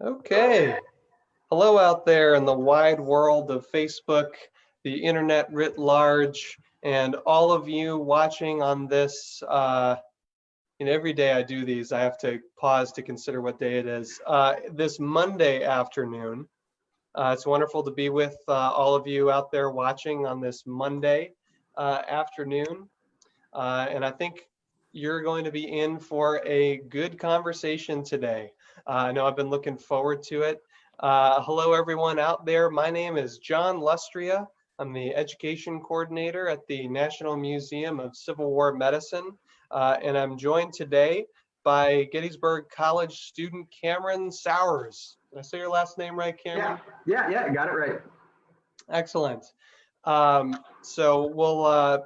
Okay. Hello out there in the wide world of Facebook, the internet writ large, and all of you watching on this. Every day I do these, I have to pause to consider what day it is. This Monday afternoon. It's wonderful to be with all of you out there watching on this Monday afternoon. And I think you're going to be in for a good conversation today. I know I've been looking forward to it. Hello, everyone out there. My name is John Lustrea. I'm the Education Coordinator at the National Museum of Civil War Medicine. And I'm joined today by Gettysburg College student Cameron Sauers. Did I say your last name right, Cameron? Yeah, got it right. Excellent. So we'll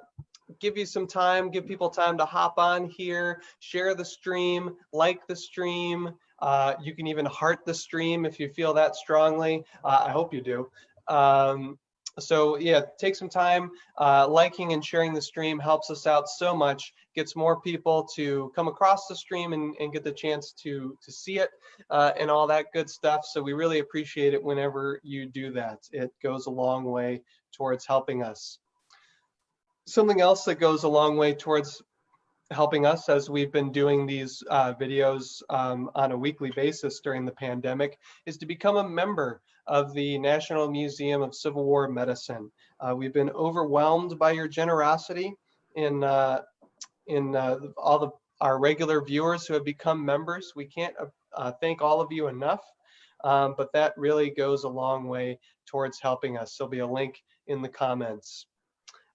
give you some time, give people time to hop on here, share the stream, like the stream. You can even heart the stream if you feel that strongly. I hope you do. So yeah, take some time. Liking and sharing the stream helps us out so much, gets more people to come across the stream and get the chance to see it and all that good stuff. So we really appreciate it whenever you do that. It goes a long way towards helping us. Something else that goes a long way towards helping us, as we've been doing these videos on a weekly basis during the pandemic, is to become a member of the National Museum of Civil War Medicine. We've been overwhelmed by your generosity in our regular viewers who have become members. We can't thank all of you enough, but that really goes a long way towards helping us. There'll be a link in the comments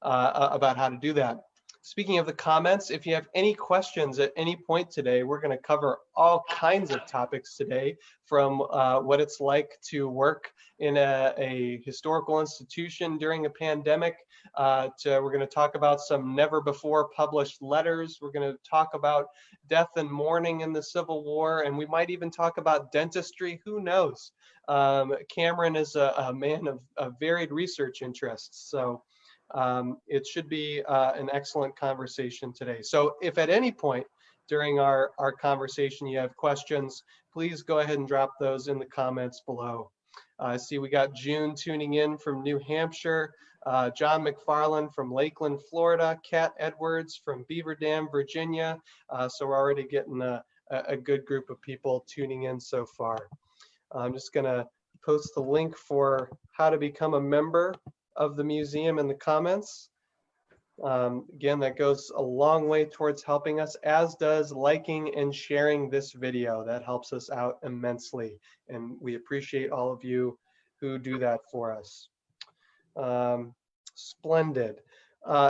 about how to do that. Speaking of the comments, if you have any questions at any point today, we're going to cover all kinds of topics today, from what it's like to work in a historical institution during a pandemic, we're going to talk about some never before published letters. We're going to talk about death and mourning in the Civil War, and we might even talk about dentistry. Who knows? Cameron is a man of varied research interests, so it should be an excellent conversation today. So if at any point during our conversation you have questions, please go ahead and drop those in the comments below. I see we got June tuning in from New Hampshire, John McFarland from Lakeland, Florida, Kat Edwards from Beaver Dam, Virginia. So we're already getting a good group of people tuning in so far. I'm just gonna post the link for how to become a member of the museum in the comments. Again, that goes a long way towards helping us, as does liking and sharing this video. That helps us out immensely, and we appreciate all of you who do that for us. Splendid.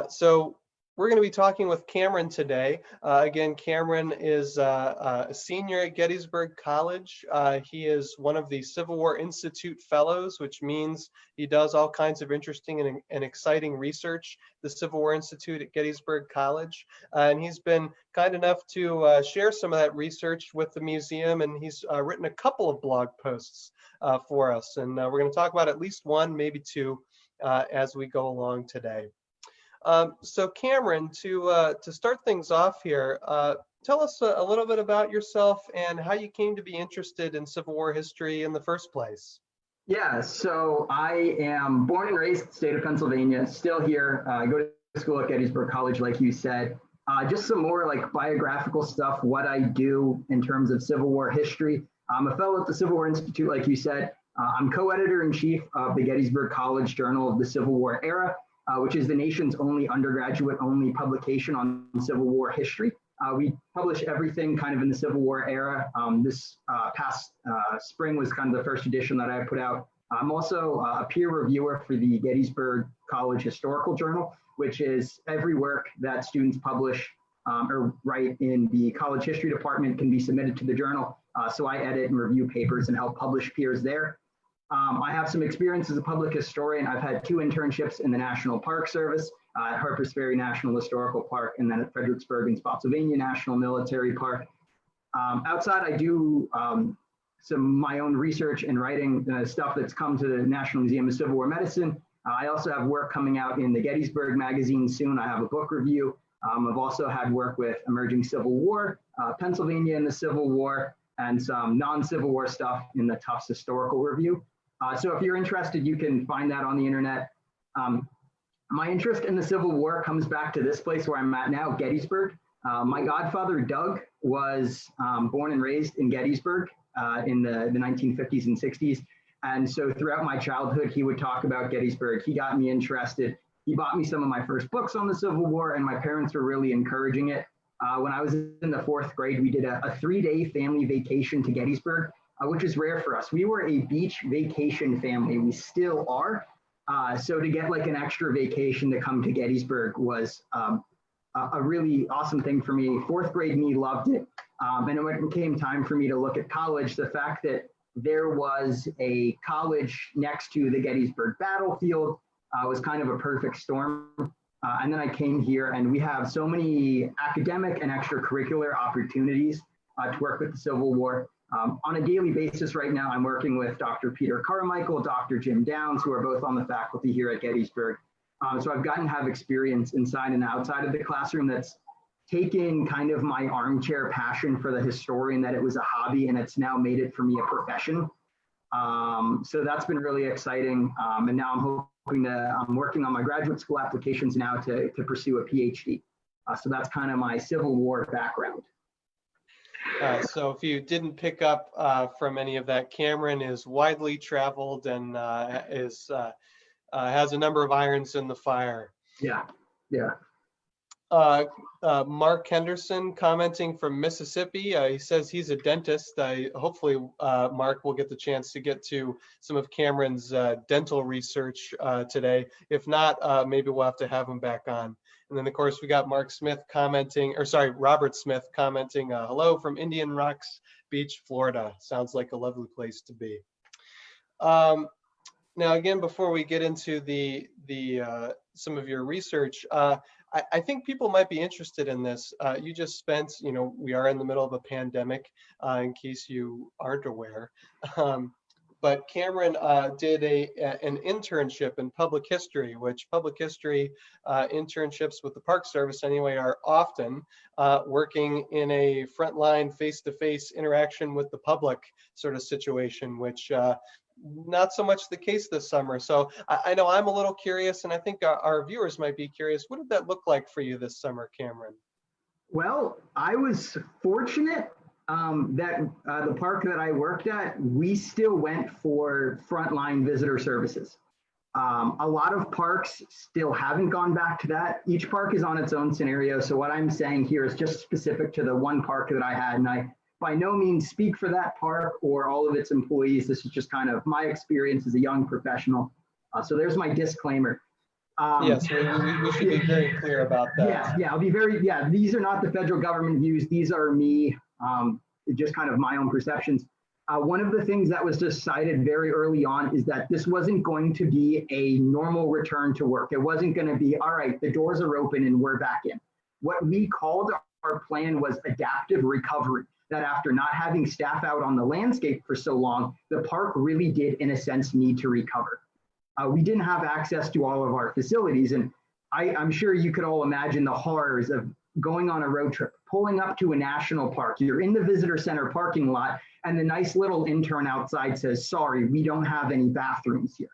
So we're going to be talking with Cameron today. Again, Cameron is a senior at Gettysburg College. He is one of the Civil War Institute Fellows, which means he does all kinds of interesting and exciting research, the Civil War Institute at Gettysburg College. And he's been kind enough to share some of that research with the museum, and he's written a couple of blog posts for us. And we're going to talk about at least one, maybe two, as we go along today. So Cameron, to start things off here, tell us a little bit about yourself and how you came to be interested in Civil War history in the first place. Yeah, so I am born and raised in the state of Pennsylvania, still here. I go to school at Gettysburg College, like you said. Just some more like biographical stuff, what I do in terms of Civil War history. I'm a fellow at the Civil War Institute, like you said. I'm co-editor-in-chief of the Gettysburg College Journal of the Civil War Era, which is the nation's only undergraduate-only publication on Civil War history. We publish everything kind of in the Civil War era. This past spring was kind of the first edition that I put out. I'm also a peer reviewer for the Gettysburg College Historical Journal, which is every work that students publish or write in the college history department can be submitted to the journal. So I edit and review papers and help publish peers there. I have some experience as a public historian. I've had 2 internships in the National Park Service, at Harpers Ferry National Historical Park, and then at Fredericksburg and Spotsylvania National Military Park. Outside, I do some my own research and writing stuff that's come to the National Museum of Civil War Medicine. I also have work coming out in the Gettysburg magazine soon. I have a book review. I've also had work with Emerging Civil War, Pennsylvania in the Civil War, and some non-Civil War stuff in the Tufts Historical Review. So if you're interested, you can find that on the internet. My interest in the Civil War comes back to this place where I'm at now, Gettysburg. My godfather, Doug, was born and raised in Gettysburg in the 1950s and 60s. And so throughout my childhood, he would talk about Gettysburg. He got me interested. He bought me some of my first books on the Civil War, and my parents were really encouraging it. When I was in the 4th grade, we did a 3-day family vacation to Gettysburg, which is rare for us. We were a beach vacation family. We still are. So to get like an extra vacation to come to Gettysburg was a really awesome thing for me. 4th grade me loved it. And when it came time for me to look at college, the fact that there was a college next to the Gettysburg battlefield was kind of a perfect storm. And then I came here, and we have so many academic and extracurricular opportunities to work with the Civil War. On a daily basis right now, I'm working with Dr. Peter Carmichael, Dr. Jim Downs, who are both on the faculty here at Gettysburg. So I've gotten to have experience inside and outside of the classroom that's taken kind of my armchair passion for the historian, that it was a hobby, and it's now made it for me a profession. So that's been really exciting. And now I'm working on my graduate school applications now to pursue a PhD. So that's kind of my Civil War background. So if you didn't pick up from any of that, Cameron is widely traveled and has a number of irons in the fire. Yeah, yeah. Mark Henderson commenting from Mississippi. He says he's a dentist. Hopefully, Mark will get the chance to get to some of Cameron's dental research today. If not, maybe we'll have to have him back on. And then, of course, we got Robert Smith commenting, hello from Indian Rocks Beach, Florida. Sounds like a lovely place to be. Now, again, before we get into the some of your research, I think people might be interested in this. You just spent, we are in the middle of a pandemic, in case you aren't aware. But Cameron did an internship in public history, which public history internships with the Park Service anyway are often working in a frontline face-to-face interaction with the public sort of situation, which not so much the case this summer. So I know I'm a little curious, and I think our viewers might be curious. What did that look like for you this summer, Cameron? Well, I was fortunate that the park that I worked at, we still went for frontline visitor services. A lot of parks still haven't gone back to that. Each park is on its own scenario. So what I'm saying here is just specific to the one park that I had, and I by no means speak for that park or all of its employees. This is just kind of my experience as a young professional. So there's my disclaimer. Yes, we should be very clear about that. Yeah, I'll be these are not the federal government views. These are me, just kind of my own perceptions. One of the things that was decided very early on is that this wasn't going to be a normal return to work. It wasn't going to be, all right, the doors are open and we're back in. What we called our plan was adaptive recovery. That after not having staff out on the landscape for so long, the park really did, in a sense, need to recover. We didn't have access to all of our facilities, and I'm sure you could all imagine the horrors of going on a road trip, pulling up to a national park. You're in the visitor center parking lot, and the nice little intern outside says, sorry, we don't have any bathrooms here.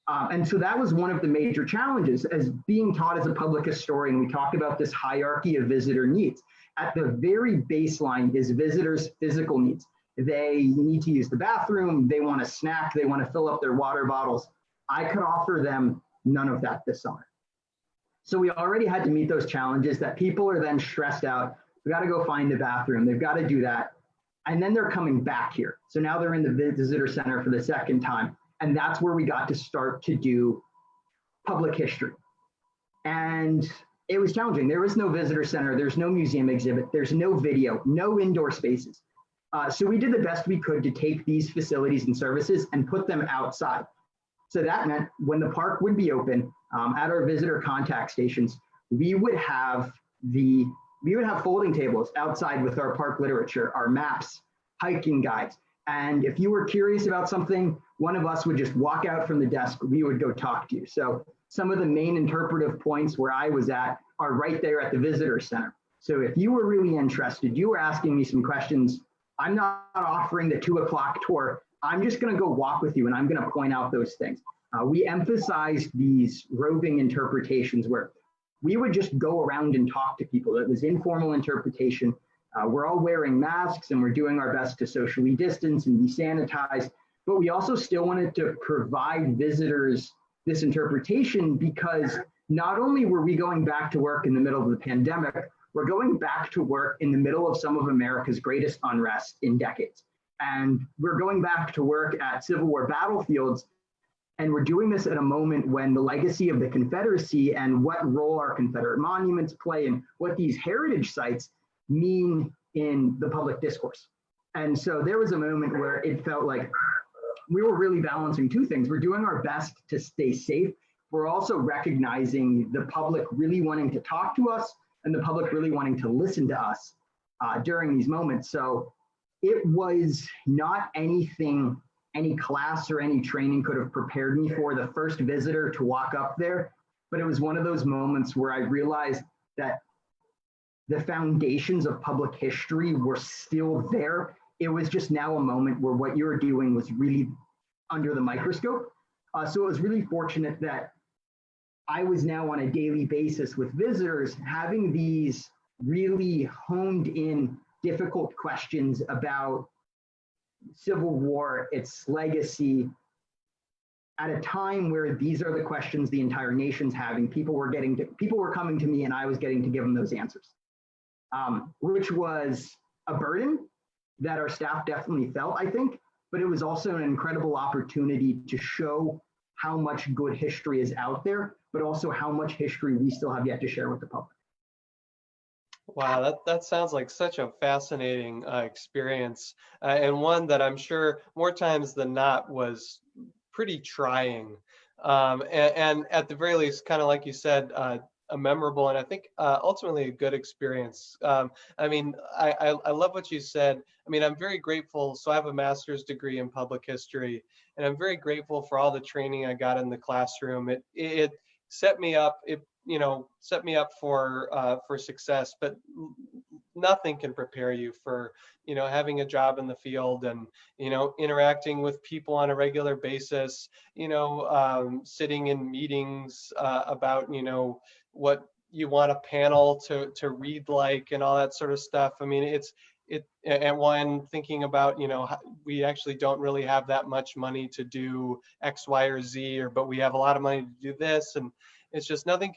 And so that was one of the major challenges. As being taught as a public historian, we talk about this hierarchy of visitor needs. At the very baseline is visitors' physical needs. They need to use the bathroom, they want a snack, they want to fill up their water bottles. I could offer them none of that this summer. So we already had to meet those challenges that people are then stressed out. We got to go find a bathroom, they've got to do that. And then they're coming back here. So now they're in the visitor center for the second time. And that's where we got to start to do public history. And it was challenging. There is no visitor center. There's no museum exhibit. There's no video, no indoor spaces. So we did the best we could to take these facilities and services and put them outside. So that meant when the park would be open at our visitor contact stations, we would have folding tables outside with our park literature, our maps, hiking guides. And if you were curious about something, one of us would just walk out from the desk. We would go talk to you. So some of the main interpretive points where I was at are right there at the visitor center. So if you were really interested, you were asking me some questions, I'm not offering the 2 o'clock tour. I'm just going to go walk with you and I'm going to point out those things. We emphasized these roving interpretations where we would just go around and talk to people. It was informal interpretation. We're all wearing masks and we're doing our best to socially distance and be sanitized, but we also still wanted to provide visitors this interpretation because not only were we going back to work in the middle of the pandemic, we're going back to work in the middle of some of America's greatest unrest in decades. And we're going back to work at Civil War battlefields. And we're doing this at a moment when the legacy of the Confederacy and what role our Confederate monuments play and what these heritage sites mean in the public discourse. And so there was a moment where it felt like we were really balancing two things. We're doing our best to stay safe. We're also recognizing the public really wanting to talk to us and the public really wanting to listen to us during these moments. So it was not anything any class or any training could have prepared me for, the first visitor to walk up there. But it was one of those moments where I realized that the foundations of public history were still there. It was just now a moment where what you were doing was really under the microscope. So it was really fortunate that I was now on a daily basis with visitors having these really honed in difficult questions about Civil War, its legacy, at a time where these are the questions the entire nation's having. People were coming to me and I was getting to give them those answers, which was a burden that our staff definitely felt, I think, but it was also an incredible opportunity to show how much good history is out there, but also how much history we still have yet to share with the public. Wow, that sounds like such a fascinating experience, and one that I'm sure more times than not was pretty trying, and at the very least, kind of like you said, a memorable and I think ultimately a good experience. I mean, I love what you said. I mean, I'm very grateful. So I have a master's degree in public history, and I'm very grateful for all the training I got in the classroom. It set me up. Set me up for success, but nothing can prepare you for, having a job in the field and, interacting with people on a regular basis, sitting in meetings about, what you want a panel to read like and all that sort of stuff. I mean, and when thinking about, we actually don't really have that much money to do X, Y, or Z, but we have a lot of money to do this. And it's just nothing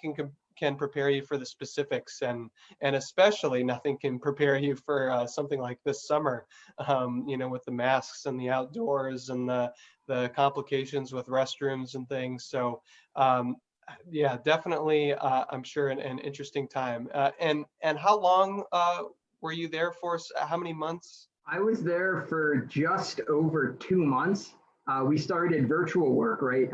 can prepare you for the specifics, and especially nothing can prepare you for something like this summer, with the masks and the outdoors and the complications with restrooms and things. So yeah, definitely, I'm sure an interesting time. And how long were you there for? How many months? I was there for just over 2 months. We started virtual work, right?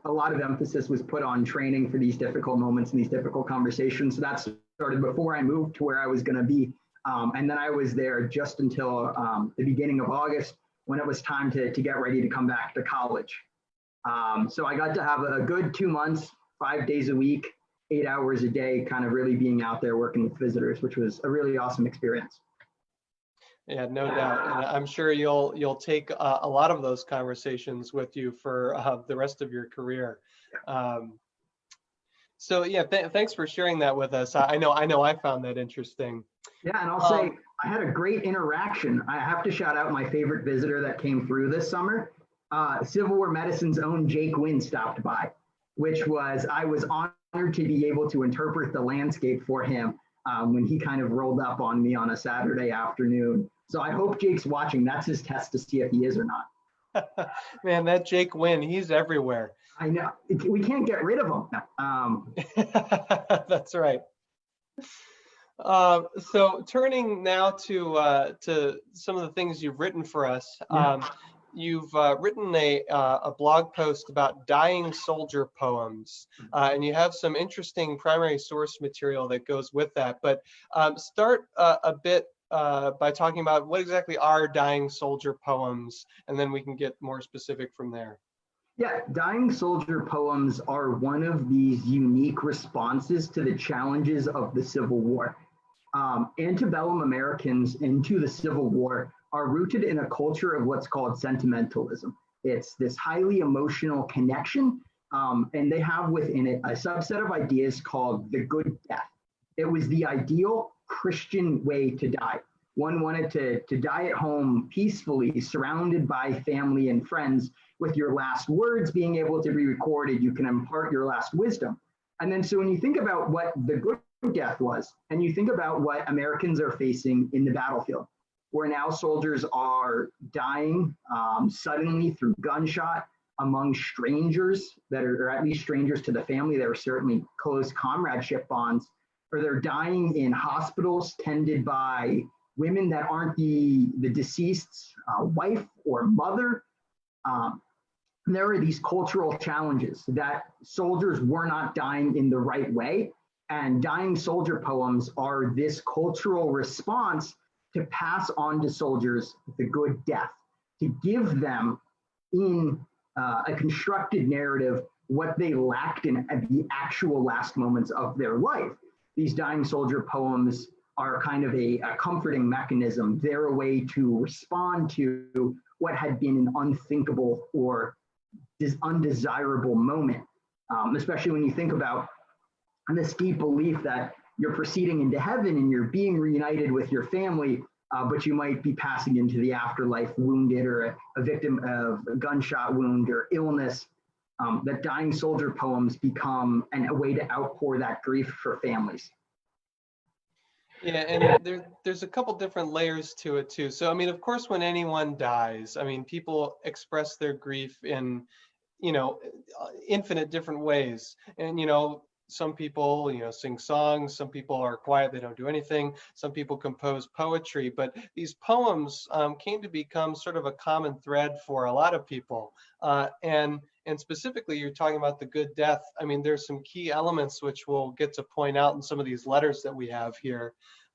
A lot of emphasis was put on training for these difficult moments and these difficult conversations. So that started before I moved to where I was going to be. And then I was there just until the beginning of August when it was time to get ready to come back to college. So I got to have a good 2 months, 5 days a week, 8 hours a day, kind of really being out there working with visitors, which was a really awesome experience. Yeah, no doubt. And I'm sure you'll take a lot of those conversations with you for the rest of your career. So yeah, thanks for sharing that with us. I know I found that interesting. Yeah, and I'll say I had a great interaction. I have to shout out my favorite visitor that came through this summer. Civil War Medicine's own Jake Wynn stopped by, I was honored to be able to interpret the landscape for him when he kind of rolled up on me on a Saturday afternoon. So I hope Jake's watching. That's his test to see if he is or not. Man, that Jake Wynn, he's everywhere. I know. We can't get rid of him. That's right. So turning now to some of the things you've written for us. You've written a blog post about dying soldier poems, and you have some interesting primary source material that goes with that. But start a bit by talking about what exactly are dying soldier poems, and then we can get more specific from there. Yeah, dying soldier poems are one of these unique responses to the challenges of the Civil War. Antebellum Americans into the Civil War are rooted in a culture of what's called sentimentalism. It's this highly emotional connection, and they have within it a subset of ideas called the good death. It was the ideal Christian way to die. One wanted to die at home peacefully, surrounded by family and friends, with your last words being able to be recorded. You can impart your last wisdom. And then, so when you think about what the good death was, and you think about what Americans are facing in the battlefield, where now soldiers are dying suddenly through gunshot among strangers that are, or at least strangers to the family, that are certainly close comradeship bonds, or they're dying in hospitals tended by women that aren't the deceased's wife or mother. There are these cultural challenges that soldiers were not dying in the right way. And dying soldier poems are this cultural response to pass on to soldiers the good death, to give them in a constructed narrative what they lacked in the actual last moments of their life. These dying soldier poems are kind of a comforting mechanism. They're a way to respond to what had been an unthinkable or this undesirable moment, especially when you think about this deep belief that you're proceeding into heaven and you're being reunited with your family, but you might be passing into the afterlife wounded or a victim of a gunshot wound or illness. That dying soldier poems become a way to outpour that grief for families. Yeah, and there's a couple different layers to it too. So, I mean, of course, when anyone dies, I mean, people express their grief in, infinite different ways. And, some people, sing songs, some people are quiet, they don't do anything. Some people compose poetry, but these poems came to become sort of a common thread for a lot of people. And specifically, you're talking about the good death. I mean, there's some key elements which we'll get to point out in some of these letters that we have here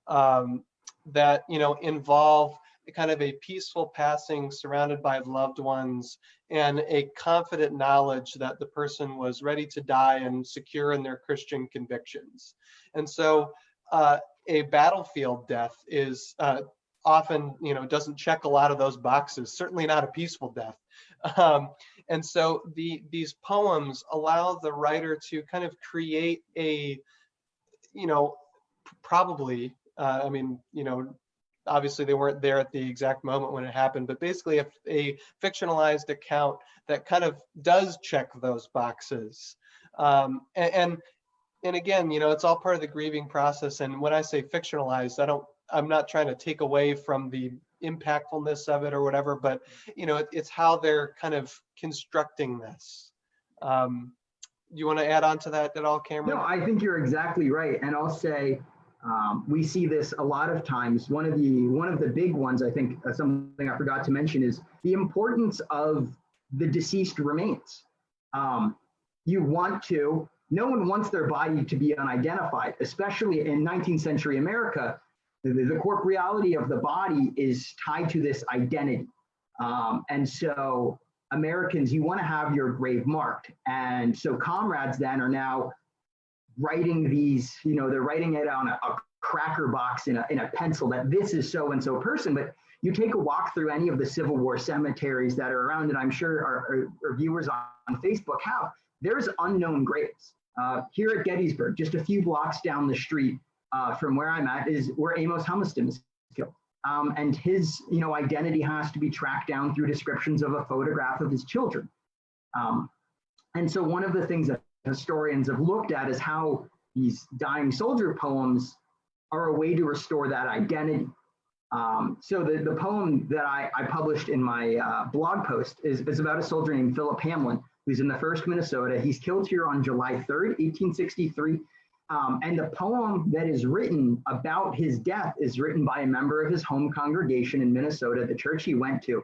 that, involve kind of a peaceful passing surrounded by loved ones and a confident knowledge that the person was ready to die and secure in their Christian convictions. And so a battlefield death is often, doesn't check a lot of those boxes, certainly not a peaceful death. And so these poems allow the writer to kind of create a, probably, obviously they weren't there at the exact moment when it happened, but basically a fictionalized account that kind of does check those boxes. And again, it's all part of the grieving process. And when I say fictionalized, I'm not trying to take away from the impactfulness of it or whatever, but it's how they're kind of constructing this. You want to add on to that at all, Cameron? No, I think you're exactly right. And I'll say, we see this a lot of times. One of the big ones, I think, something I forgot to mention, is the importance of the deceased remains. No one wants their body to be unidentified, especially in 19th century America. The corporeality of the body is tied to this identity. And so Americans, you want to have your grave marked. And so comrades then are now writing these, they're writing it on a cracker box in a pencil that this is so-and-so person. But you take a walk through any of the Civil War cemeteries that are around, and I'm sure our viewers on Facebook have, there's unknown graves. Here at Gettysburg, just a few blocks down the street from where I'm at, is where Amos Humiston is killed. And his identity has to be tracked down through descriptions of a photograph of his children. And so one of the things that historians have looked at is how these dying soldier poems are a way to restore that identity. So the poem that I published in my blog post is about a soldier named Philip Hamlin, who's in the 1st Minnesota. He's killed here on July 3rd, 1863. And the poem that is written about his death is written by a member of his home congregation in Minnesota, the church he went to.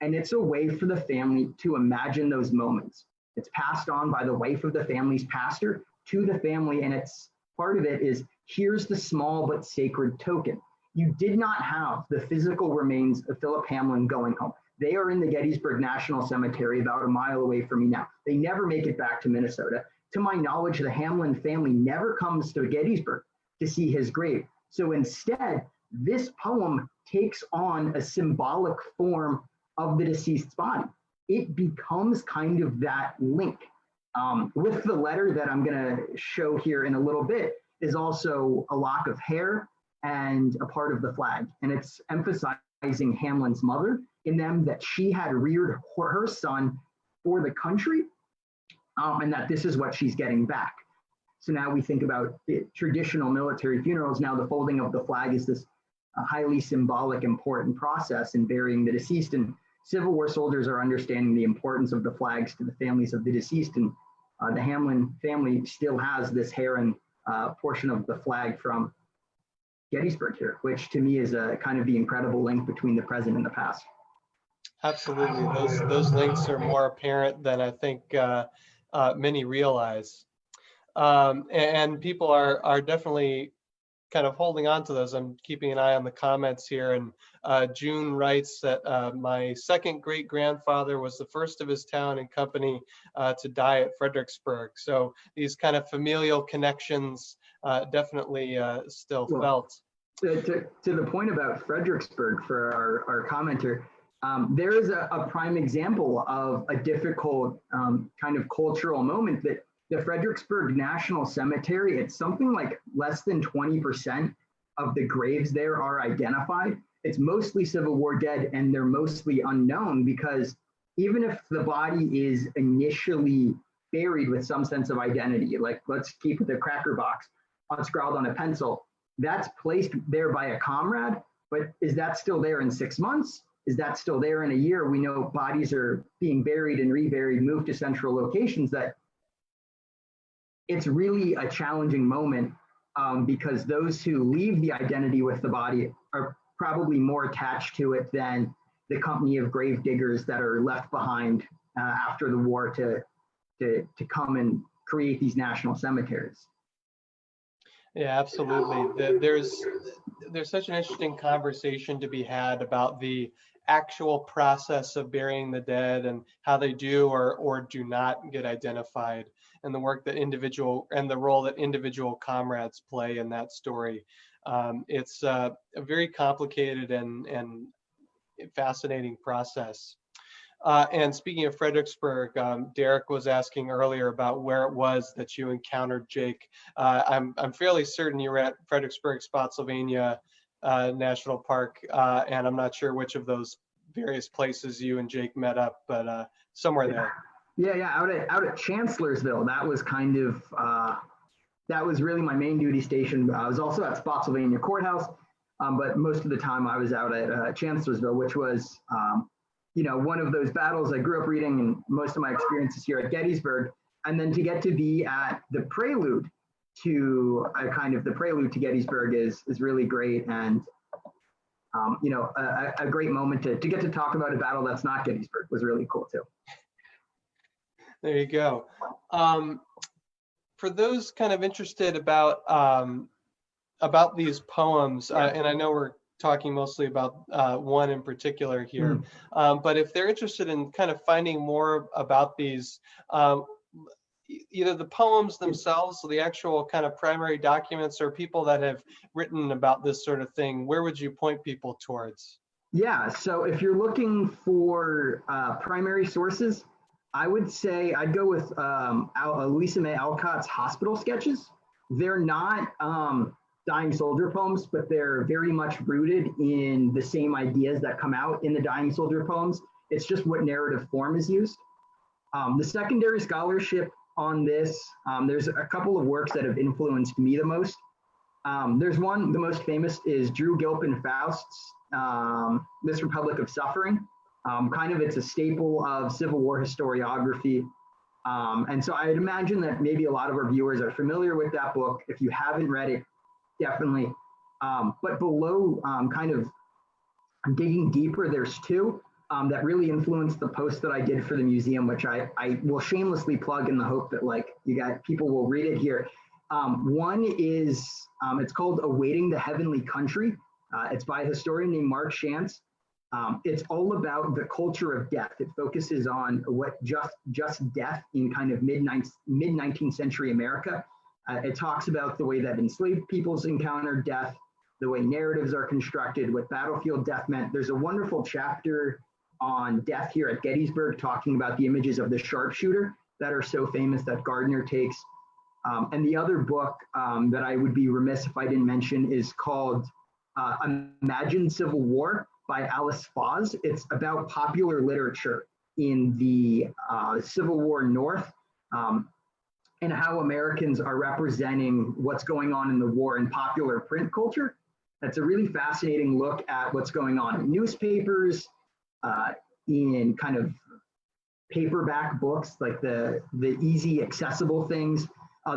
And it's a way for the family to imagine those moments. It's passed on by the wife of the family's pastor to the family. And it's part of it is, here's the small but sacred token. You did not have the physical remains of Philip Hamlin going home. They are in the Gettysburg National Cemetery about a mile away from me now. They never make it back to Minnesota. To my knowledge, the Hamlin family never comes to Gettysburg to see his grave. So instead, this poem takes on a symbolic form of the deceased's body. It becomes kind of that link. With the letter that I'm going to show here in a little bit is also a lock of hair and a part of the flag. And it's emphasizing Hamlin's mother in them, that she had reared her son for the country, and that this is what she's getting back. So now we think about traditional military funerals. Now the folding of the flag is this highly symbolic, important process in burying the deceased. And Civil War soldiers are understanding the importance of the flags to the families of the deceased. And the Hamlin family still has this hair and portion of the flag from Gettysburg here, which to me is a kind of the incredible link between the present and the past. Absolutely. Those links are more apparent than I think many realize. And people are definitely kind of holding on to those. I'm keeping an eye on the comments here. And June writes that my second great grandfather was the first of his town and company to die at Fredericksburg. So these kind of familial connections definitely still felt. To the point about Fredericksburg, for our commenter, there is a prime example of a difficult kind of cultural moment that the Fredericksburg National Cemetery, it's something like less than 20% of the graves there are identified. It's mostly Civil War dead, and they're mostly unknown, because even if the body is initially buried with some sense of identity, like let's keep the cracker box scrawled on a pencil, that's placed there by a comrade, but is that still there in 6 months? Is that still there in a year? We know bodies are being buried and reburied, moved to central locations. That it's really a challenging moment because those who leave the identity with the body are probably more attached to it than the company of grave diggers that are left behind after the war to come and create these national cemeteries. Yeah, absolutely. There's such an interesting conversation to be had about the actual process of burying the dead and how they do or do not get identified, and the work that the role that individual comrades play in that story. It's a very complicated and fascinating process. And speaking of Fredericksburg, Derek was asking earlier about where it was that you encountered Jake. I'm fairly certain you were at Fredericksburg, Spotsylvania National Park, and I'm not sure which of those various places you and Jake met up, but somewhere there. Yeah, out at Chancellorsville. That was kind of that was really my main duty station. I was also at Spotsylvania Courthouse, but most of the time I was out at Chancellorsville, which was one of those battles I grew up reading, and most of my experiences here at Gettysburg. And then to get to be at the prelude to the prelude to Gettysburg is really great. And, a great moment to get to talk about a battle that's not Gettysburg was really cool too. There you go. For those kind of interested about these poems, and I know we're talking mostly about one in particular here, but if they're interested in kind of finding more about these, either the poems themselves, so the actual kind of primary documents, or people that have written about this sort of thing, where would you point people towards? Yeah, so if you're looking for primary sources, I would say I'd go with Louisa May Alcott's Hospital Sketches. They're not dying soldier poems, but they're very much rooted in the same ideas that come out in the dying soldier poems. It's just what narrative form is used. The secondary scholarship on this, there's a couple of works that have influenced me the most. There's one, the most famous is Drew Gilpin Faust's This Republic of Suffering. It's a staple of Civil War historiography. And so I'd imagine that maybe a lot of our viewers are familiar with that book. If you haven't read it, definitely. But below, digging deeper, there's two that really influenced the post that I did for the museum, which I will shamelessly plug in the hope that people will read it here. One is, it's called Awaiting the Heavenly Country. It's by a historian named Mark Shantz. It's all about the culture of death. It focuses on what just death in kind of mid-19th century America. It talks about the way that enslaved peoples encountered death, the way narratives are constructed, what battlefield death meant. There's a wonderful chapter on death here at Gettysburg talking about the images of the sharpshooter that are so famous that Gardner takes. And the other book that I would be remiss if I didn't mention is called Imagine Civil War by Alice Foz. It's about popular literature in the Civil War North, and how Americans are representing what's going on in the war in popular print culture. That's a really fascinating look at what's going on in newspapers, in kind of paperback books, like the easy accessible things,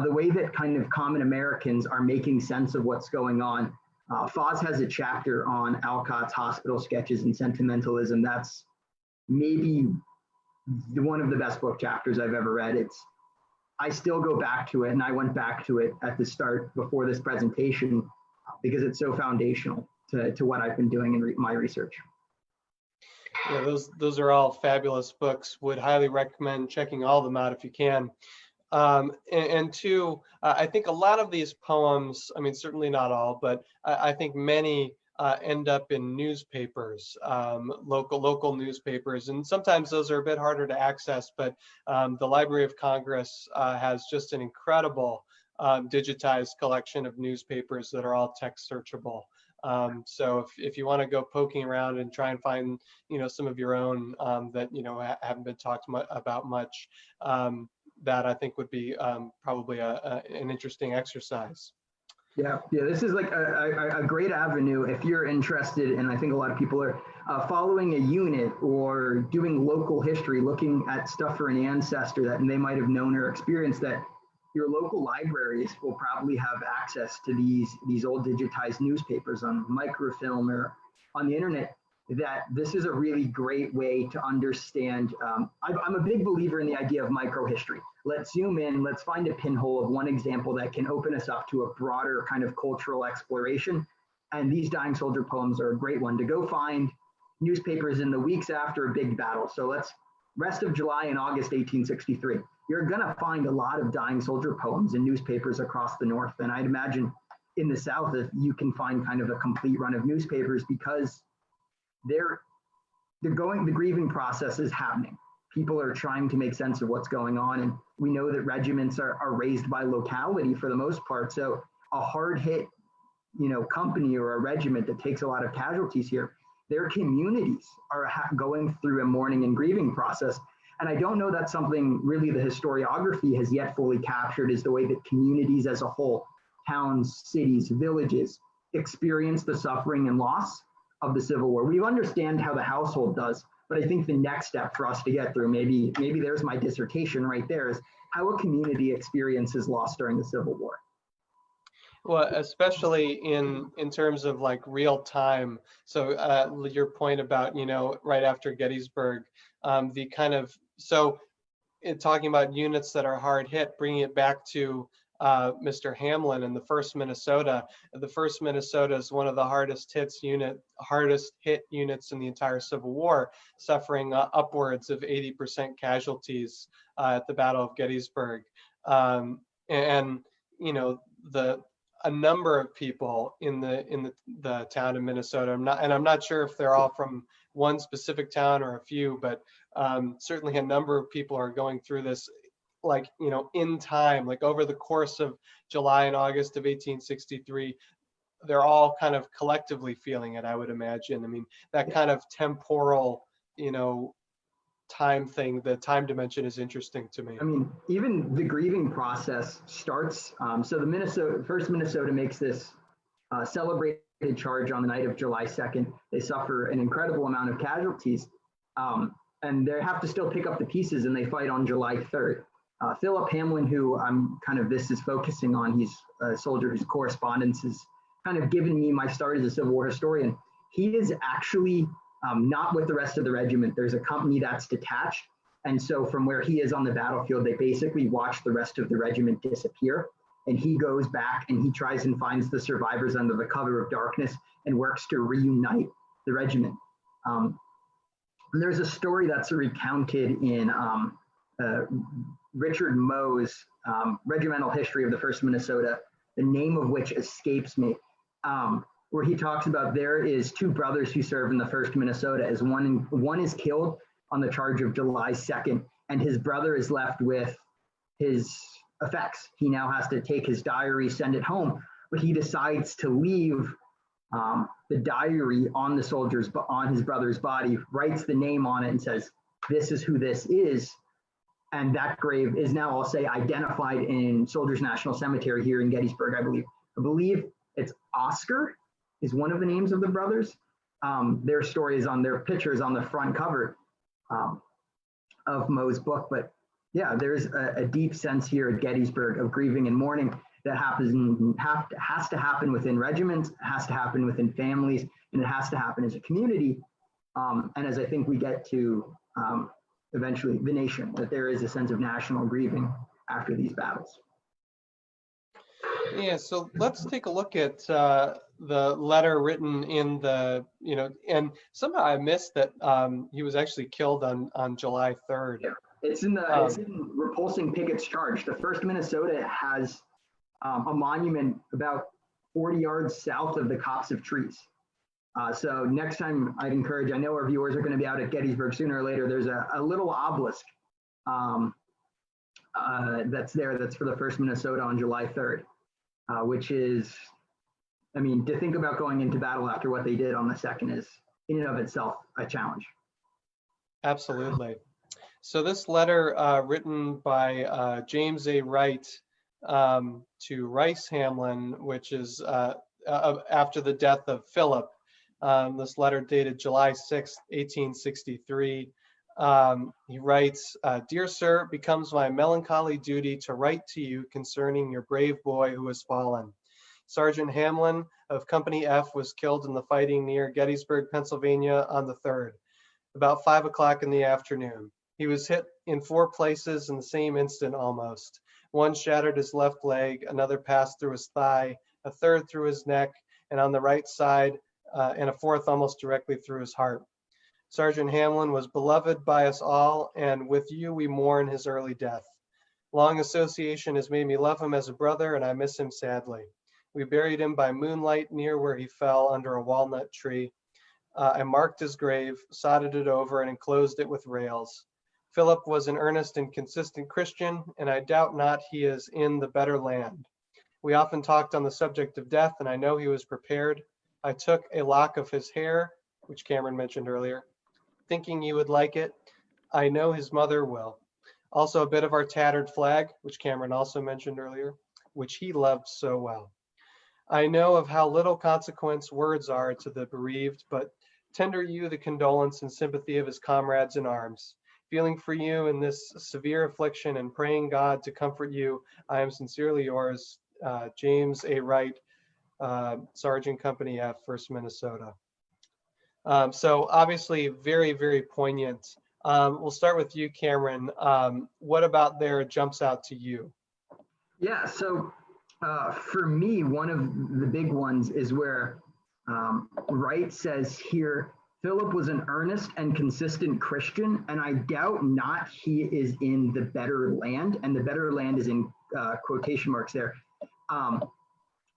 the way that kind of common Americans are making sense of what's going on. Foz has a chapter on Alcott's hospital sketches and sentimentalism. That's maybe one of the best book chapters I've ever read. I still go back to it, and I went back to it at the start before this presentation because it's so foundational to what I've been doing in my research. Yeah, those are all fabulous books. Would highly recommend checking all of them out if you can. And two, I think a lot of these poems, I mean, certainly not all, but I think many end up in newspapers, local newspapers, and sometimes those are a bit harder to access, but the Library of Congress has just an incredible digitized collection of newspapers that are all text searchable. So if you want to go poking around and try and find, some of your own that, haven't been talked about much, that I think would be probably an interesting exercise. Yeah, this is like a great avenue if you're interested, and I think a lot of people are following a unit or doing local history, looking at stuff for an ancestor that they might have known or experienced, that your local libraries will probably have access to these old digitized newspapers on microfilm or on the internet. That this is a really great way to understand. I'm a big believer in the idea of microhistory. Let's zoom in, let's find a pinhole of one example that can open us up to a broader kind of cultural exploration. And these Dying Soldier poems are a great one to go find newspapers in the weeks after a big battle. So rest of July and August 1863. You're gonna find a lot of Dying Soldier poems in newspapers across the North. And I'd imagine in the South, if you can find kind of a complete run of newspapers, because the grieving process is happening. People are trying to make sense of what's going on. And we know that regiments are raised by locality for the most part. So a hard hit, company or a regiment that takes a lot of casualties here, their communities are going through a mourning and grieving process. And I don't know that's something really the historiography has yet fully captured, is the way that communities as a whole, towns, cities, villages, experience the suffering and loss of the Civil War. We understand how the household does, but I think the next step for us to get through, maybe there's my dissertation right there, is how a community experiences loss during the Civil War. Well, especially in terms of like real time. So your point about, right after Gettysburg, the kind of, so talking about units that are hard hit, bringing it back to Mr. Hamlin and the 1st Minnesota. The 1st Minnesota is one of the hardest hit units in the entire Civil War, suffering upwards of 80% casualties at the Battle of Gettysburg. A number of people in the town of Minnesota. I'm not sure if they're all from one specific town or a few, but certainly a number of people are going through this, in time, like over the course of July and August of 1863. They're all kind of collectively feeling it, I would imagine. I mean, that kind of temporal, time thing, the time dimension is interesting to me. I mean, even the grieving process starts, so the 1st Minnesota makes this celebrated charge on the night of July 2nd. They suffer an incredible amount of casualties, and they have to still pick up the pieces, and they fight on July 3rd. Philip Hamlin, who this is focusing on, he's a soldier whose correspondence has kind of given me my start as a Civil War historian. He is actually not with the rest of the regiment. There's a company that's detached. And so from where he is on the battlefield, they basically watch the rest of the regiment disappear. And he goes back and he tries and finds the survivors under the cover of darkness and works to reunite the regiment. And there's a story that's recounted in Richard Moe's Regimental History of the 1st Minnesota, the name of which escapes me. where he talks about there is two brothers who serve in the 1st Minnesota, as one is killed on the charge of July 2nd, and his brother is left with his effects. He now has to take his diary, send it home, but he decides to leave the diary on the soldier's, on his brother's body, writes the name on it and says, "This is who this is." And that grave is now, I'll say, identified in Soldiers National Cemetery here in Gettysburg, I believe. I believe it's Oscar is one of the names of the brothers. Their story is on their pictures on the front cover of Moe's book. But yeah, there's a deep sense here at Gettysburg of grieving and mourning that has to happen within regiments, has to happen within families, and it has to happen as a community. And as I think we get to eventually the nation, that there is a sense of national grieving after these battles. Yeah, so let's take a look at the letter written in the, and somehow I missed that he was actually killed on July 3rd. Yeah, it's in repulsing Pickett's charge. The 1st Minnesota has a monument about 40 yards south of the copse of trees. So next time I'd encourage, I know our viewers are going to be out at Gettysburg sooner or later, there's a little obelisk that's there, that's for the 1st Minnesota on July 3rd, which is, I mean, to think about going into battle after what they did on the 2nd is in and of itself a challenge. Absolutely. So this letter written by James A. Wright to Rice Hamlin, which is after the death of Philip. This letter dated July 6, 1863. He writes, "Dear sir, it becomes my melancholy duty to write to you concerning your brave boy who has fallen. Sergeant Hamlin of Company F was killed in the fighting near Gettysburg, Pennsylvania on the 3rd, about 5 o'clock in the afternoon. He was hit in 4 places in the same instant almost. One shattered his left leg, another passed through his thigh, a third through his neck and on the right side, and a fourth almost directly through his heart. Sergeant Hamlin was beloved by us all, and with you we mourn his early death. Long association has made me love him as a brother, and I miss him sadly. We buried him by moonlight near where he fell under a walnut tree. I marked his grave, sodded it over, and enclosed it with rails. Philip was an earnest and consistent Christian, and I doubt not he is in the better land. We often talked on the subject of death, and I know he was prepared. I took a lock of his hair, which Cameron mentioned earlier, thinking you would like it. I know his mother will. Also a bit of our tattered flag, which Cameron also mentioned earlier, which he loved so well. I know of how little consequence words are to the bereaved, but tender you the condolence and sympathy of his comrades in arms. Feeling for you in this severe affliction and praying God to comfort you, I am sincerely yours, James A. Wright, Sergeant Company F, 1st Minnesota. So obviously very, very poignant. We'll start with you, Cameron. What about there jumps out to you? Yeah, so for me, one of the big ones is where Wright says here, Philip was an earnest and consistent Christian, and I doubt not he is in the better land, and the better land is in quotation marks there.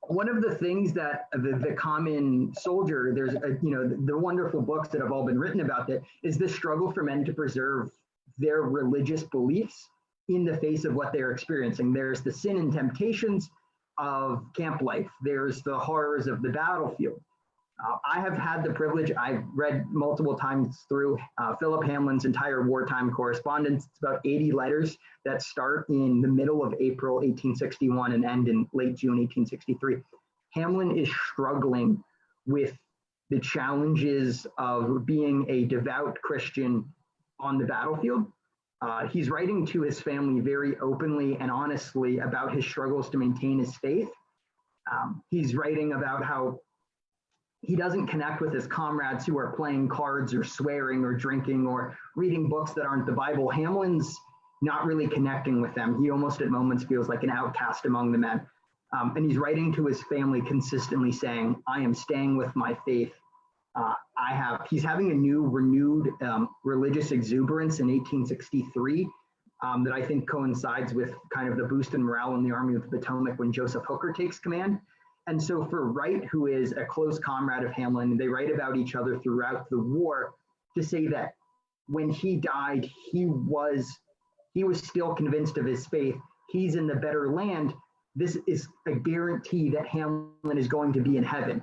One of the things that the common soldier, there's the wonderful books that have all been written about that, is the struggle for men to preserve their religious beliefs in the face of what they're experiencing. There's the sin and temptations of camp life. There's the horrors of the battlefield. I have had the privilege, I've read multiple times through Philip Hamlin's entire wartime correspondence. It's about 80 letters that start in the middle of April 1861 and end in late June 1863. Hamlin is struggling with the challenges of being a devout Christian on the battlefield. He's writing to his family very openly and honestly about his struggles to maintain his faith. He's writing about how he doesn't connect with his comrades who are playing cards or swearing or drinking or reading books that aren't the Bible. Hamlin's not really connecting with them. He almost at moments feels like an outcast among the men. And he's writing to his family consistently saying, I am staying with my faith. He's having a new renewed religious exuberance in 1863 that I think coincides with kind of the boost in morale in the Army of the Potomac when Joseph Hooker takes command. And so for Wright, who is a close comrade of Hamlin, they write about each other throughout the war to say that when he died, he was still convinced of his faith. He's in the better land. This is a guarantee that Hamlin is going to be in heaven.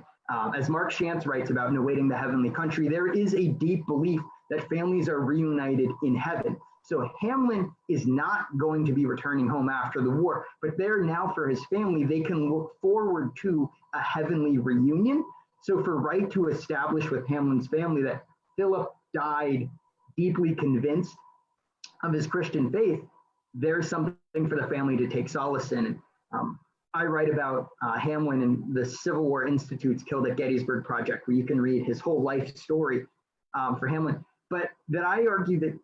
As Mark Shantz writes about in Awaiting the Heavenly Country, there is a deep belief that families are reunited in heaven. So Hamlin is not going to be returning home after the war, but there now for his family, they can look forward to a heavenly reunion. So for Wright to establish with Hamlin's family that Philip died deeply convinced of his Christian faith, there's something for the family to take solace in. I write about Hamlin in the Civil War Institute's Killed at Gettysburg project, where you can read his whole life story for Hamlin. But that I argue that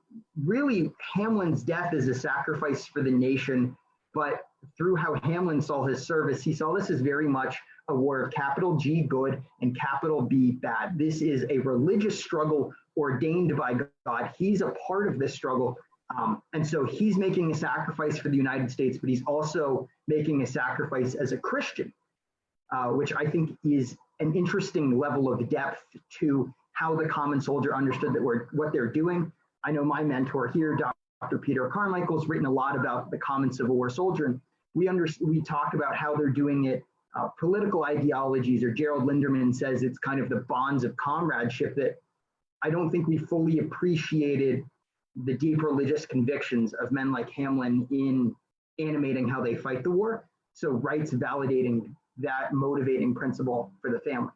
really Hamlin's death is a sacrifice for the nation, but through how Hamlin saw his service, he saw this as very much a war of capital G good and capital B bad. This is a religious struggle ordained by God. He's a part of this struggle. And so he's making a sacrifice for the United States, but he's also making a sacrifice as a Christian, which I think is an interesting level of depth to how the common soldier understood that what they're doing. I know my mentor here, Dr. Peter Carmichael, has written a lot about the common Civil War soldier. And we talk about how they're doing it, political ideologies, or Gerald Linderman says it's kind of the bonds of comradeship that I don't think we fully appreciated the deep religious convictions of men like Hamlin in animating how they fight the war. So Wright's validating that motivating principle for the family.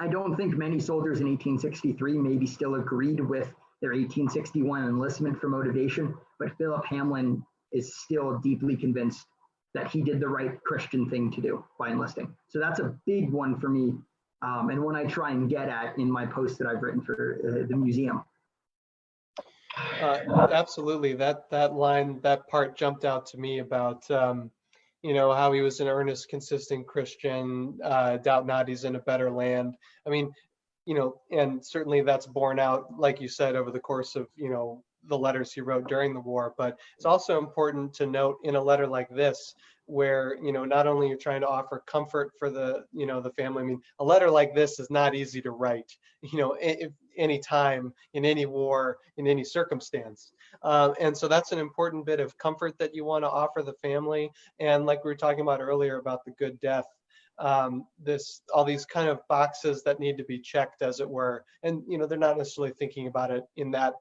I don't think many soldiers in 1863 maybe still agreed with their 1861 enlistment for motivation, but Philip Hamlin is still deeply convinced that he did the right Christian thing to do by enlisting. So that's a big one for me, and one I try and get at in my post that I've written for the museum. Absolutely, that line, that part jumped out to me about how he was an earnest, consistent Christian. Doubt not, he's in a better land. I mean, and certainly that's borne out, like you said, over the course of the letters he wrote during the war. But it's also important to note in a letter like this, where not only you're trying to offer comfort for the the family. I mean, a letter like this is not easy to write. Any time, in any war, in any circumstance. And so that's an important bit of comfort that you want to offer the family. And like we were talking about earlier about the good death, all these kind of boxes that need to be checked, as it were. And they're not necessarily thinking about it in that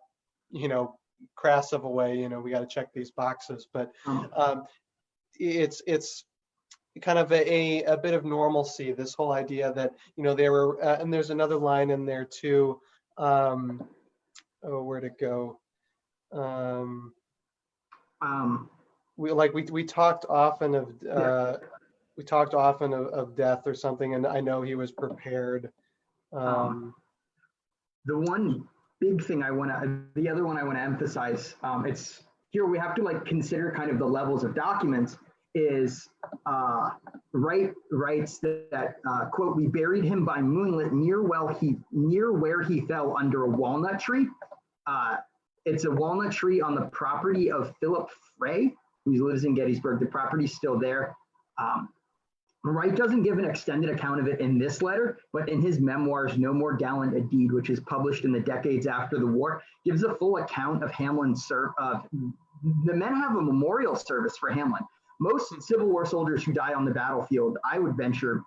crass of a way. We got to check these boxes, but it's kind of a bit of normalcy, this whole idea that they were and there's another line in there too. Where'd it go? We talked often of death or something, and I know he was prepared. The one big thing the other one I want to emphasize, it's here we have to consider kind of the levels of documents. Is Wright writes that quote, "We buried him by moonlit near where he fell under a walnut tree." It's a walnut tree on the property of Philip Frey, who lives in Gettysburg. The property's still there. Wright doesn't give an extended account of it in this letter, but in his memoirs, No More Gallant a Deed, which is published in the decades after the war, gives a full account of Hamlin's the men have a memorial service for Hamlin. Most Civil War soldiers who die on the battlefield, I would venture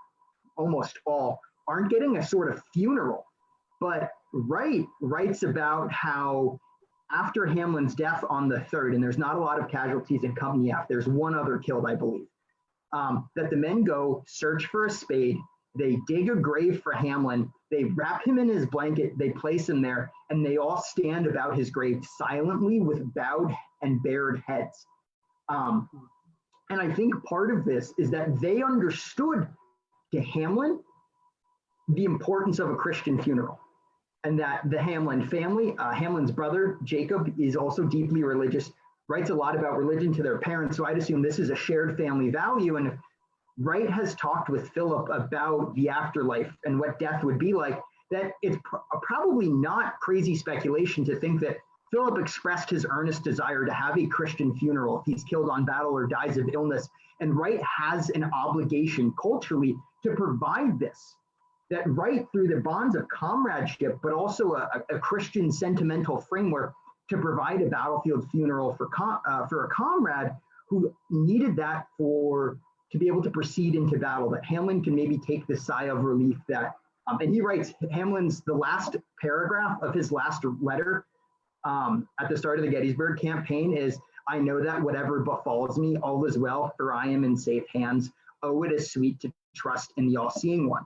almost all, aren't getting a sort of funeral. But Wright writes about how after Hamlin's death on the 3rd, and there's not a lot of casualties in Company F, there's one other killed, I believe, that the men go search for a spade, they dig a grave for Hamlin, they wrap him in his blanket, they place him there, and they all stand about his grave silently with bowed and bared heads. And I think part of this is that they understood to Hamlin the importance of a Christian funeral, and that the Hamlin family, Hamlin's brother, Jacob, is also deeply religious, writes a lot about religion to their parents. So I'd assume this is a shared family value. And if Wright has talked with Philip about the afterlife and what death would be like, that it's probably not crazy speculation to think that Philip expressed his earnest desire to have a Christian funeral if he's killed on battle or dies of illness. And Wright has an obligation culturally to provide this. That Wright, through the bonds of comradeship, but also a Christian sentimental framework, to provide a battlefield funeral for a comrade who needed that to be able to proceed into battle, that Hamlin can maybe take the sigh of relief that, and he writes, the last paragraph of his last letter at the start of the Gettysburg campaign is, "I know that whatever befalls me, all is well, for I am in safe hands. Oh, it is sweet to trust in the all-seeing one."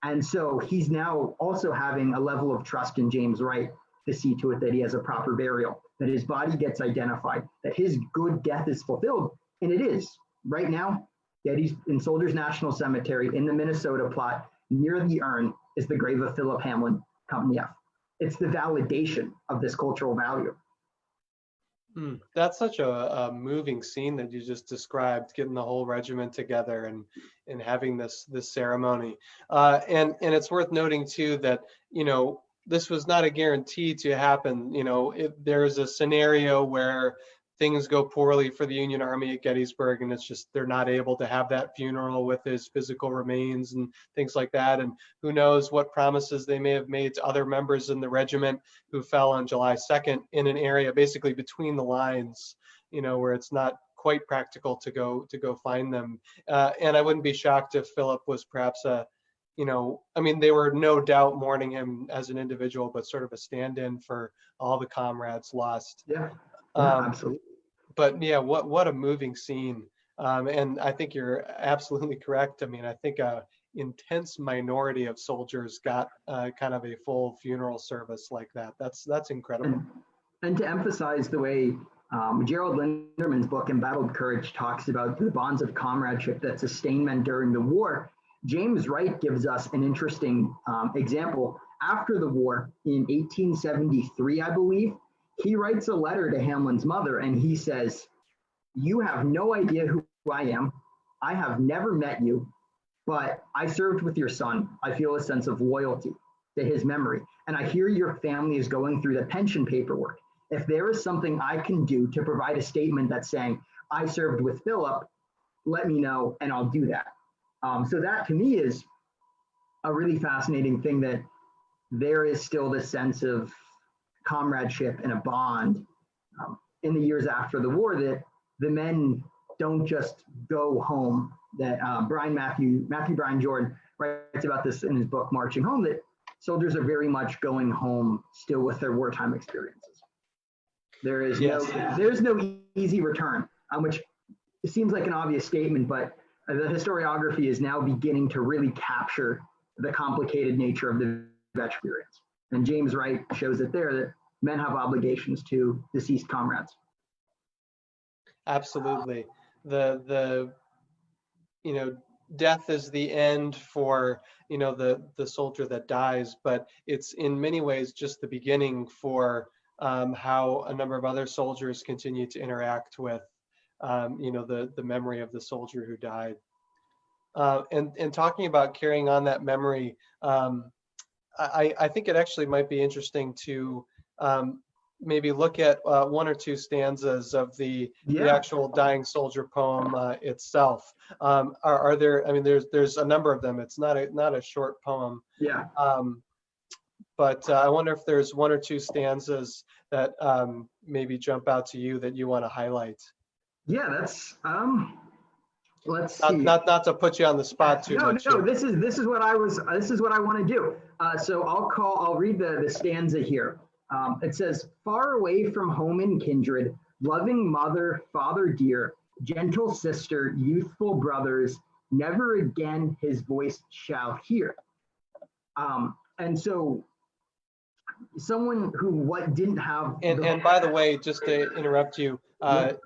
And so he's now also having a level of trust in James Wright to see to it that he has a proper burial, that his body gets identified, that his good death is fulfilled. And it is. Right now, Getty's in Soldiers National Cemetery in the Minnesota plot, near the urn, is the grave of Philip Hamlin, Company F. It's the validation of this cultural value. That's such a moving scene that you just described, getting the whole regiment together and having this ceremony. And it's worth noting too that, this was not a guarantee to happen. There's a scenario where things go poorly for the Union Army at Gettysburg, and it's just they're not able to have that funeral with his physical remains and things like that. And who knows what promises they may have made to other members in the regiment who fell on July 2nd in an area basically between the lines, where it's not quite practical to go find them. And I wouldn't be shocked if Philip was perhaps they were no doubt mourning him as an individual, but sort of a stand-in for all the comrades lost. Yeah, absolutely. But yeah, what a moving scene. And I think you're absolutely correct. I think a intense minority of soldiers got kind of a full funeral service like that. That's incredible. And to emphasize the way Gerald Linderman's book, Embattled Courage, talks about the bonds of comradeship that sustained men during the war, James Wright gives us an interesting example. After the war, in 1873, I believe, he writes a letter to Hamlin's mother, and he says, "You have no idea who I am. I have never met you, but I served with your son. I feel a sense of loyalty to his memory. And I hear your family is going through the pension paperwork. If there is something I can do to provide a statement that's saying, I served with Philip, let me know, and I'll do that." So that to me is a really fascinating thing, that there is still this sense of comradeship and a bond in the years after the war, that the men don't just go home, that Matthew Bryan Jordan writes about this in his book, Marching Home, that soldiers are very much going home still with their wartime experiences. There is there's no easy return, which seems like an obvious statement, but the historiography is now beginning to really capture the complicated nature of the experience. And James Wright shows it there, that men have obligations to deceased comrades. Absolutely. The death is the end for, the soldier that dies, but it's in many ways just the beginning for how a number of other soldiers continue to interact with, the memory of the soldier who died. And talking about carrying on that memory, I think it actually might be interesting to maybe look at one or two stanzas of the actual dying soldier poem itself. Are there? There's a number of them. It's not a short poem. Yeah. But I wonder if there's one or two stanzas that maybe jump out to you that you want to highlight. Yeah, that's let's see. Not to put you on the spot too much. No. This is what I want to do. So I'll read the stanza here. It says, "Far away from home and kindred, loving mother, father dear, gentle sister, youthful brothers, never again his voice shall hear." And so someone who didn't have and by the way, just to interrupt you,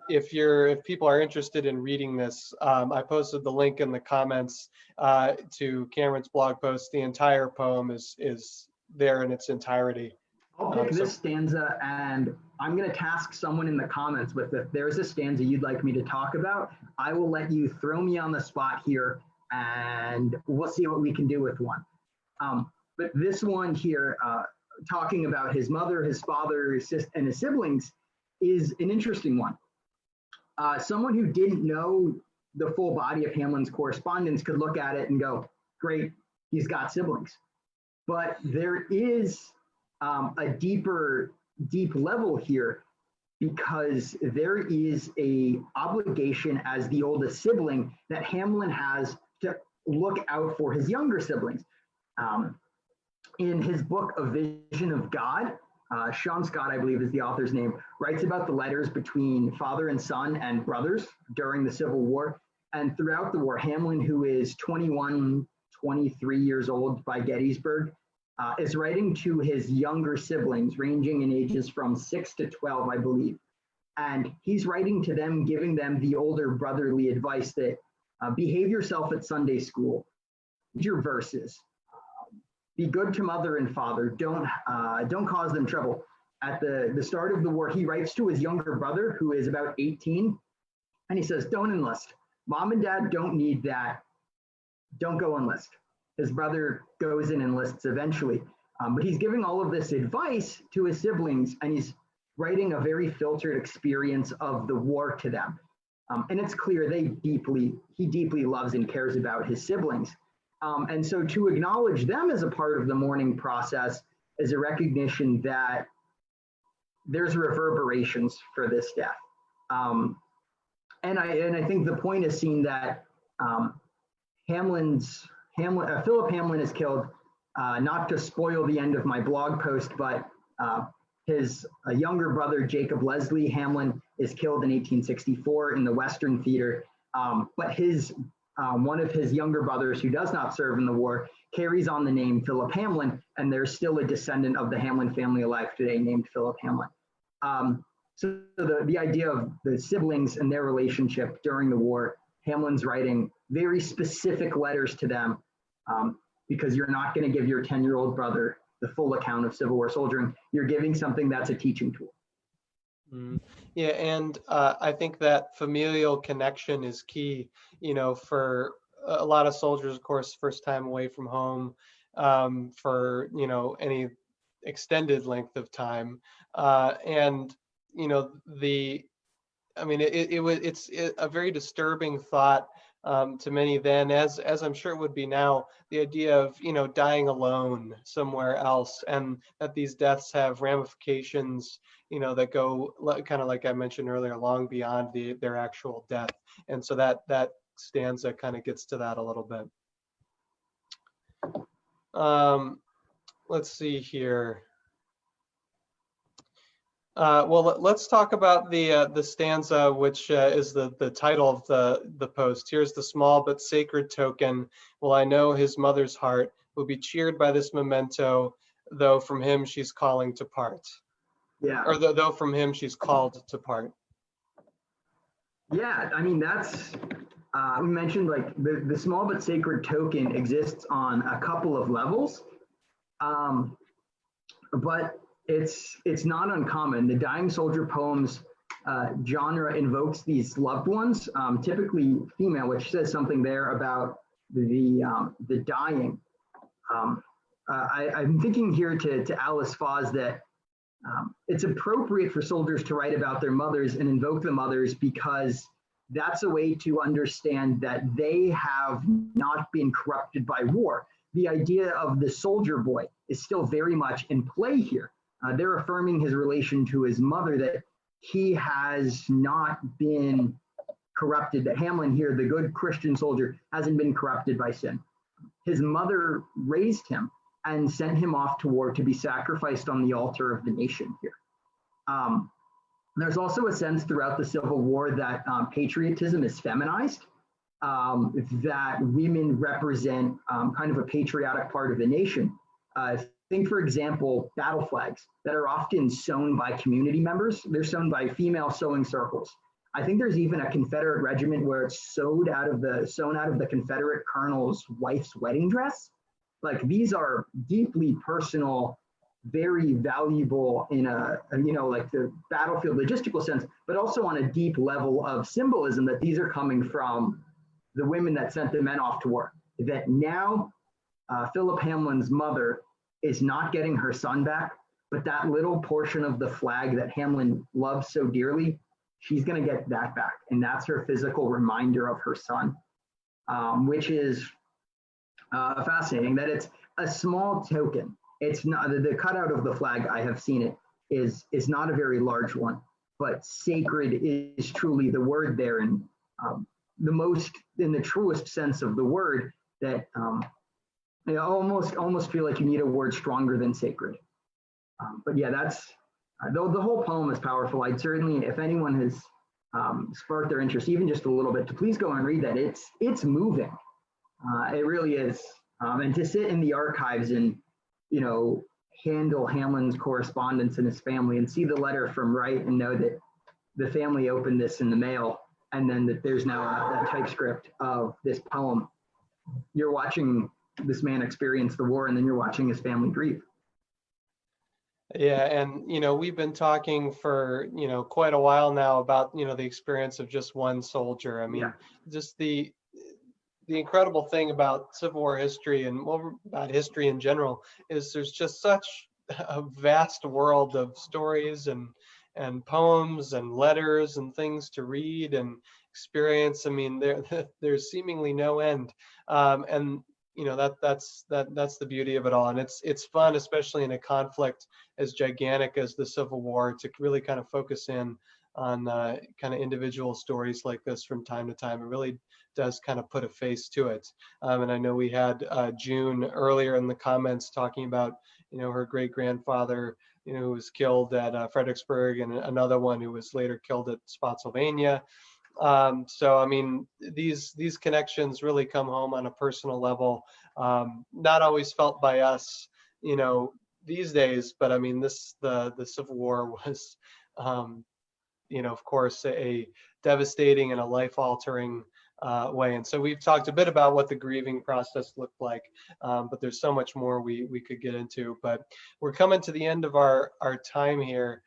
if people are interested in reading this, I posted the link in the comments to Cameron's blog post. The entire poem is there in its entirety. I'll pick this stanza, and I'm going to task someone in the comments with, if there's a stanza you'd like me to talk about, I will let you throw me on the spot here, and we'll see what we can do with one. But this one here, talking about his mother, his father, his sister, and his siblings is an interesting one. Someone who didn't know the full body of Hamlin's correspondence could look at it and go, great, he's got siblings. But there is a deep level here, because there is a obligation as the oldest sibling that Hamlin has to look out for his younger siblings. In his book, A Vision of God, Sean Scott, I believe is the author's name, writes about the letters between father and son and brothers during the Civil War. And throughout the war, Hamlin, who is 21, 23 years old by Gettysburg, is writing to his younger siblings, ranging in ages from 6 to 12, I believe. And he's writing to them, giving them the older brotherly advice that behave yourself at Sunday school, read your verses, be good to mother and father, don't cause them trouble. At the start of the war, he writes to his younger brother, who is about 18, and he says, don't enlist. Mom and dad don't need that. Don't go enlist. His brother goes and enlists eventually. But he's giving all of this advice to his siblings, and he's writing a very filtered experience of the war to them. And it's clear he deeply loves and cares about his siblings. And so to acknowledge them as a part of the mourning process is a recognition that there's reverberations for this death. And I think the point is seen that Philip Hamlin is killed, not to spoil the end of my blog post, but his younger brother, Jacob Leslie Hamlin, is killed in 1864 in the Western Theater. But one of his younger brothers, who does not serve in the war, carries on the name Philip Hamlin, and there's still a descendant of the Hamlin family alive today named Philip Hamlin. So the idea of the siblings and their relationship during the war, Hamlin's writing very specific letters to them, because you're not going to give your 10-year-old brother the full account of Civil War soldiering. You're giving something that's a teaching tool. Yeah, and I think that familial connection is key, for a lot of soldiers, of course, first time away from home, for, any extended length of time. And, it's a very disturbing thought to many then, as I'm sure it would be now, the idea of, dying alone somewhere else, and that these deaths have ramifications, that go kind of like I mentioned earlier, long beyond their actual death. And so that stanza kind of gets to that a little bit. Let's see here. Well, let's talk about the stanza, which is the title of the post. Here's the small but sacred token. Well, I know his mother's heart will be cheered by this memento, though from him she's calling to part. Yeah. Or though from him she's called to part. Yeah, that's, we mentioned like the small but sacred token exists on a couple of levels, but it's not uncommon. The dying soldier poems genre invokes these loved ones, typically female, which says something there about the dying. I'm thinking here to Alice Foz that it's appropriate for soldiers to write about their mothers and invoke the mothers, because that's a way to understand that they have not been corrupted by war. The idea of the soldier boy is still very much in play here. They're affirming his relation to his mother, that he has not been corrupted, that Hamlin here, the good Christian soldier, hasn't been corrupted by sin. His mother raised him and sent him off to war to be sacrificed on the altar of the nation here. There's also a sense throughout the Civil War that patriotism is feminized, that women represent kind of a patriotic part of the nation. Think, for example, battle flags that are often sewn by community members. They're sewn by female sewing circles. I think there's even a Confederate regiment where it's sewn out of the Confederate colonel's wife's wedding dress. Like, these are deeply personal, very valuable in like the battlefield logistical sense, but also on a deep level of symbolism, that these are coming from the women that sent the men off to war. That now Philip Hamlin's mother is not getting her son back, but that little portion of the flag that Hamlin loves so dearly, she's going to get that back. And that's her physical reminder of her son, which is fascinating, that it's a small token. It's not the cutout of the flag. I have seen it is not a very large one, but sacred is truly the word there, and the most, in the truest sense of the word, that I almost feel like you need a word stronger than sacred. But yeah, that's the whole poem is powerful. I'd certainly, if anyone has sparked their interest even just a little bit, to please go and read that. It's moving. It really is. And to sit in the archives and, handle Hamlin's correspondence and his family and see the letter from Wright and know that the family opened this in the mail, and then that there's now a typescript of this poem. You're watching this man experience the war, and then you're watching his family grieve. Yeah, and we've been talking for quite a while now about the experience of just one soldier. I mean, Yeah. just the incredible thing about Civil War history, and about history in general, is there's just such a vast world of stories and poems and letters and things to read and experience. I mean, there's seemingly no end, and that's the beauty of it all. And it's fun, especially in a conflict as gigantic as the Civil War, to really kind of focus in on kind of individual stories like this from time to time. It really does kind of put a face to it. And I know we had June earlier in the comments talking about her great grandfather who was killed at Fredericksburg, and another one who was later killed at Spotsylvania. So I mean, these connections really come home on a personal level, not always felt by us these days, but I mean, the Civil War was of course a devastating and a life-altering way. And so we've talked a bit about what the grieving process looked like, but there's so much more we could get into. But we're coming to the end of our time here.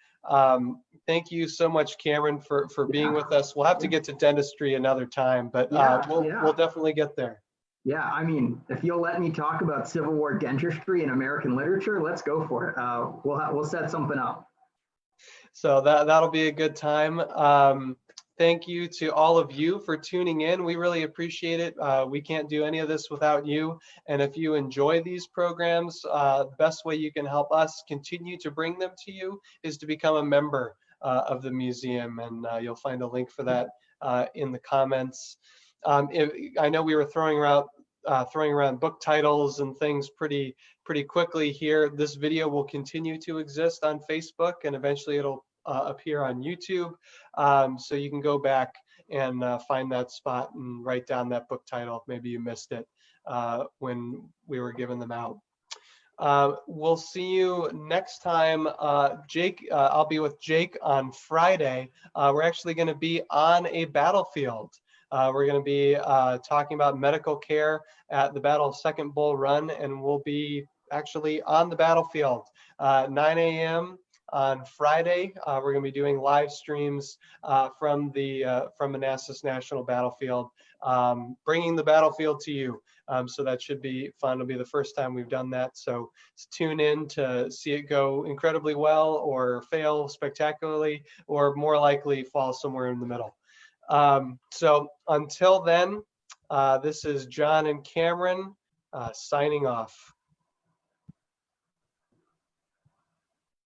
Thank you so much, Cameron, for being with us. We'll have to get to dentistry another time, but we'll definitely get there. Yeah, I mean, if you'll let me talk about Civil War dentistry and American literature, let's go for it. We'll set something up. So that'll be a good time. Thank you to all of you for tuning in. We really appreciate it. We can't do any of this without you. And if you enjoy these programs, the best way you can help us continue to bring them to you is to become a member of the museum. And you'll find a link for that in the comments. I know we were throwing around book titles and things pretty quickly here. This video will continue to exist on Facebook, and eventually it'll appear on YouTube. So you can go back and find that spot and write down that book title if maybe you missed it when we were giving them out. We'll see you next time. Jake, I'll be with Jake on Friday. We're actually going to be on a battlefield. We're going to be talking about medical care at the Battle of Second Bull Run, and we'll be actually on the battlefield 9 a.m. on Friday. We're going to be doing live streams from Manassas National Battlefield, bringing the battlefield to you. So that should be fun. It'll be the first time we've done that. So tune in to see it go incredibly well, or fail spectacularly, or more likely fall somewhere in the middle. So until then, this is John and Cameron signing off.